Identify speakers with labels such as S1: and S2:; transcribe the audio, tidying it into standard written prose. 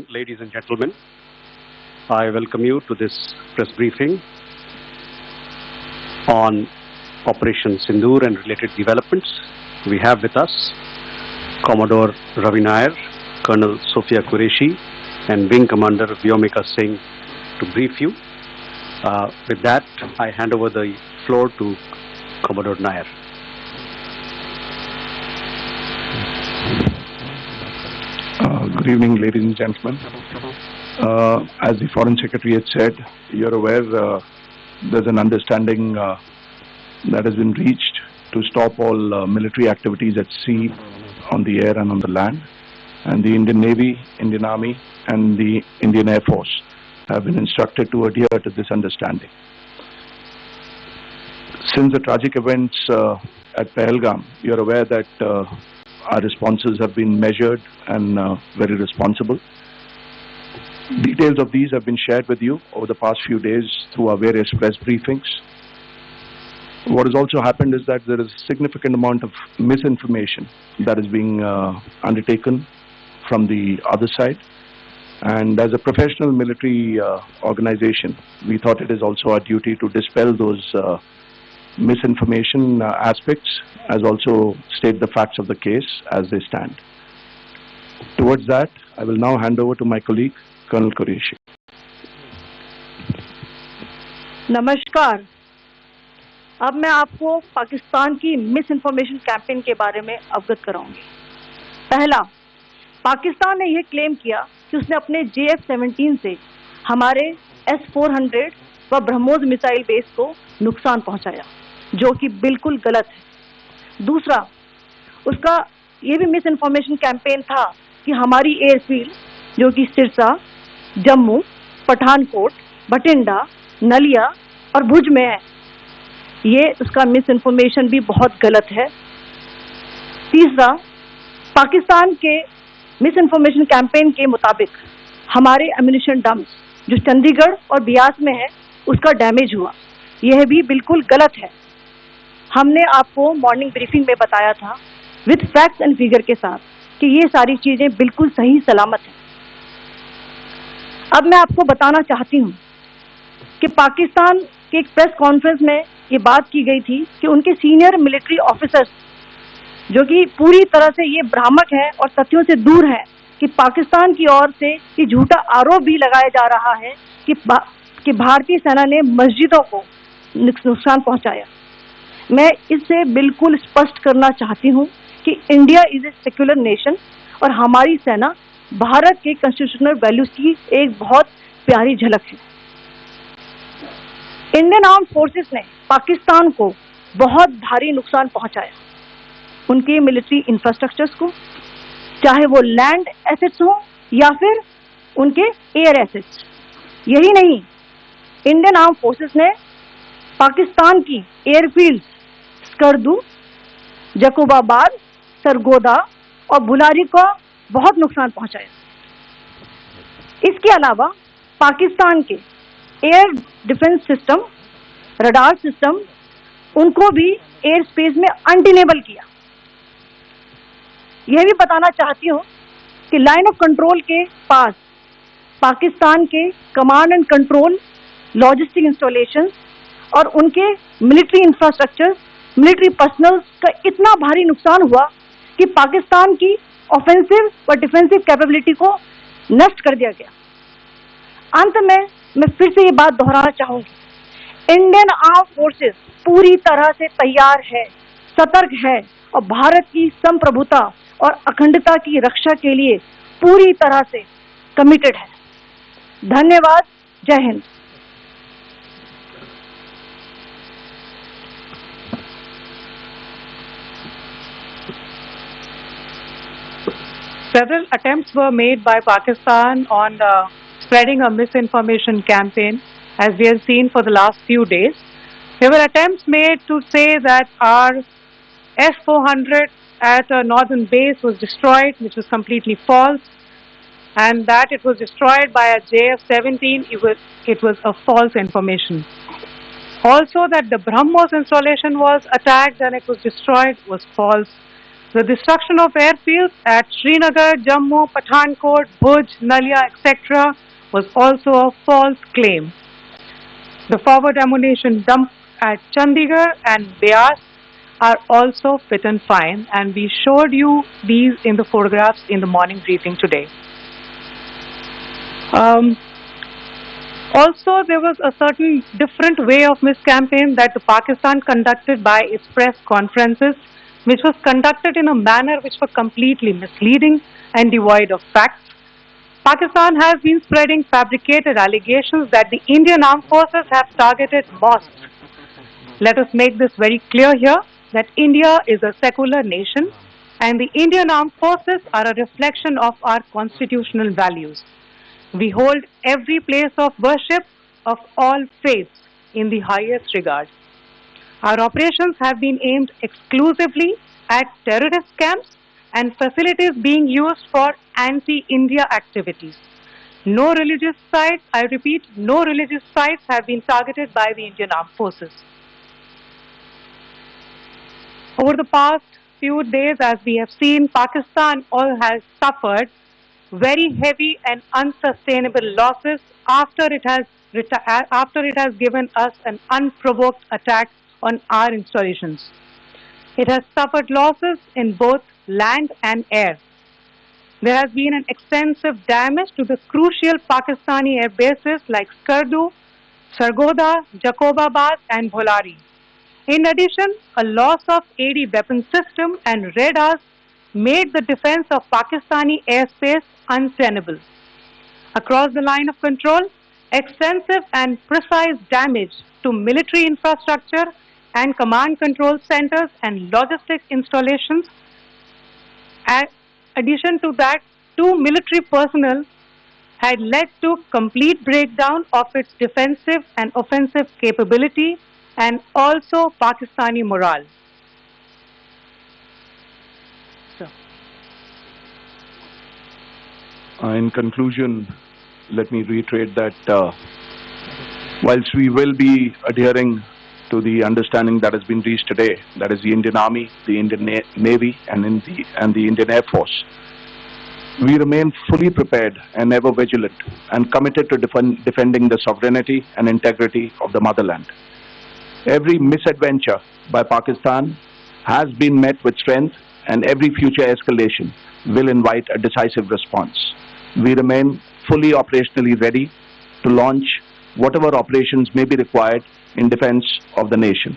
S1: afternoon, ladies and gentlemen. I welcome you to this press briefing on Operation Sindoor and related developments. We have with us Commodore Ravi Nair, Colonel Sophia Qureshi, and Wing Commander Vyomika Singh to brief you. With that, I hand over the floor to Commodore Nair.
S2: Good evening, ladies and gentlemen. As the Foreign Secretary had said, you're aware there's an understanding that has been reached to stop all military activities at sea, on the air and on the land. And the Indian Navy, Indian Army and the Indian Air Force have been instructed to adhere to this understanding. Since the tragic events at Pahalgam, you're aware that our responses have been measured and very responsible. Details of these have been shared with you over the past few days through our various press briefings. What has also happened is that there is a significant amount of misinformation that is being undertaken from the other side. And as a professional military organization, we thought it is also our duty to dispel those misinformation aspects, as also state the facts of the case as they stand. Towards that, I will now hand over to my colleague, Colonel Qureshi.
S3: नमस्कार। अब मैं आपको पाकिस्तान की miss information campaign के बारे में अवगत कराऊंगी। पहला, पाकिस्तान ने यह क्लेम किया कि उसने अपने JF-17 से हमारे S-400 व ब्रह्मोस मिसाइल बेस को नुकसान पहुंचाया, जो कि बिल्कुल गलत है। दूसरा, उसका ये भी मिस इन्फॉर्मेशन कैंपेन था कि हमारी एयरफील्ड, जो कि सिरसा, जम्मू, पठानकोट, बठिंडा, नलिया और भुज में है, ये उसका मिस इन्फॉर्मेशन भी बहुत गलत है। तीसरा, पाकिस्तान के मिस इन्फॉर्मेशन कैंपेन के मुताबिक हमारे एम्यूनिशन डम्प्स जो चंडीगढ़ और बियास में है, उसका डैमेज हुआ, यह भी बिल्कुल गलत है। हमने आपको मॉर्निंग ब्रीफिंग में बताया था विद फैक्ट्स एंड फिगर के साथ कि ये सारी चीजें बिल्कुल सही सलामत हैं। अब मैं आपको बताना चाहती हूँ कि पाकिस्तान के एक प्रेस कॉन्फ्रेंस में ये बात की गई थी कि उनके सीनियर मिलिट्री ऑफिसर्स, जो कि पूरी तरह से ये भ्रामक है और तथ्यों से दूर है, कि पाकिस्तान की ओर से ये झूठा आरोप भी लगाया जा रहा है कि भारतीय सेना ने मस्जिदों को नुकसान पहुंचाया। मैं इससे बिल्कुल स्पष्ट करना चाहती हूं कि India is a secular nation और हमारी सेना भारत के कॉन्स्टिट्यूशनल वैल्यूज की एक बहुत प्यारी झलक है। इंडियन आर्म्ड फोर्सेस ने पाकिस्तान को बहुत भारी नुकसान पहुंचाया, उनके मिलिट्री इंफ्रास्ट्रक्चर्स को, चाहे वो लैंड एसेट्स हो या फिर उनके एयर एसेट्स। यही नहीं, इंडियन आर्म्ड फोर्सेस ने पाकिस्तान की एयरफील्ड स्कर्दू, जकोबाबाद, सरगोदा और बुलारी को बहुत नुकसान पहुंचाया। इसके अलावा पाकिस्तान के air defence system, radar system, उनको भी एयर स्पेस में अनडिनेबल किया। यह भी बताना चाहती हूँ कि लाइन ऑफ कंट्रोल के पास पाकिस्तान के command and control, logistic installation और उनके मिलिट्री इंफ्रास्ट्रक्चर, मिलिट्री पर्सनल का इतना भारी नुकसान हुआ कि पाकिस्तान की ऑफेंसिव व डिफेंसिव कैपेबिलिटी को नष्ट कर दिया गया। अंत में मैं फिर से ये बात दोहराना चाहूंगी, इंडियन आर्म फोर्सेस पूरी तरह से तैयार है, सतर्क है और भारत की संप्रभुता और अखंडता की रक्षा के लिए पूरी तरह से कमिटेड है। धन्यवाद। जय Hind.
S4: Several attempts were made by Pakistan on spreading a misinformation campaign, as we have seen for the last few days. There were attempts made to say that our S-400 at a northern base was destroyed, which was completely false, and that it was destroyed by a JF-17, it was a false information. Also that the BrahMos installation was attacked and it was destroyed was false. The destruction of airfields at Srinagar, Jammu, Pathankot, Bhuj, Nalia, etc. was also a false claim. The forward ammunition dump at Chandigarh and Beas are also fit and fine, and we showed you these in the photographs in the morning briefing today. Also, there was a certain different way of miscampaign that the Pakistan conducted by its press conferences, which was conducted in a manner which was completely misleading and devoid of facts. Pakistan has been spreading fabricated allegations that the Indian Armed Forces have targeted mosques. Let us make this very clear here that India is a secular nation and the Indian Armed Forces are a reflection of our constitutional values. We hold every place of worship of all faiths in the highest regard. Our operations have been aimed exclusively at terrorist camps and facilities being used for anti-India activities. No religious sites, I repeat, no religious sites have been targeted by the Indian Armed Forces. Over the past few days, as we have seen, Pakistan all has suffered very heavy and unsustainable losses after it has given us an unprovoked attack on our installations. It has suffered losses in both land and air. There has been an extensive damage to the crucial Pakistani air bases like Skardu, Sargodha, Jacobabad and Bholari. In addition, a loss of AD weapon system and radars made the defense of Pakistani airspace untenable. Across the line of control, extensive and precise damage to military infrastructure and command control centers and logistics installations. In addition to that, 2 military personnel had led to complete breakdown of its defensive and offensive capability and also Pakistani morale.
S2: In conclusion, let me reiterate that whilst we will be adhering to the understanding that has been reached today, that is the Indian Army, the Indian Navy and the Indian Air Force, we remain fully prepared and ever vigilant and committed to defending the sovereignty and integrity of the motherland. Every misadventure by Pakistan has been met with strength and every future escalation will invite a decisive response. We remain fully operationally ready to launch whatever operations may be required in defense of the nation.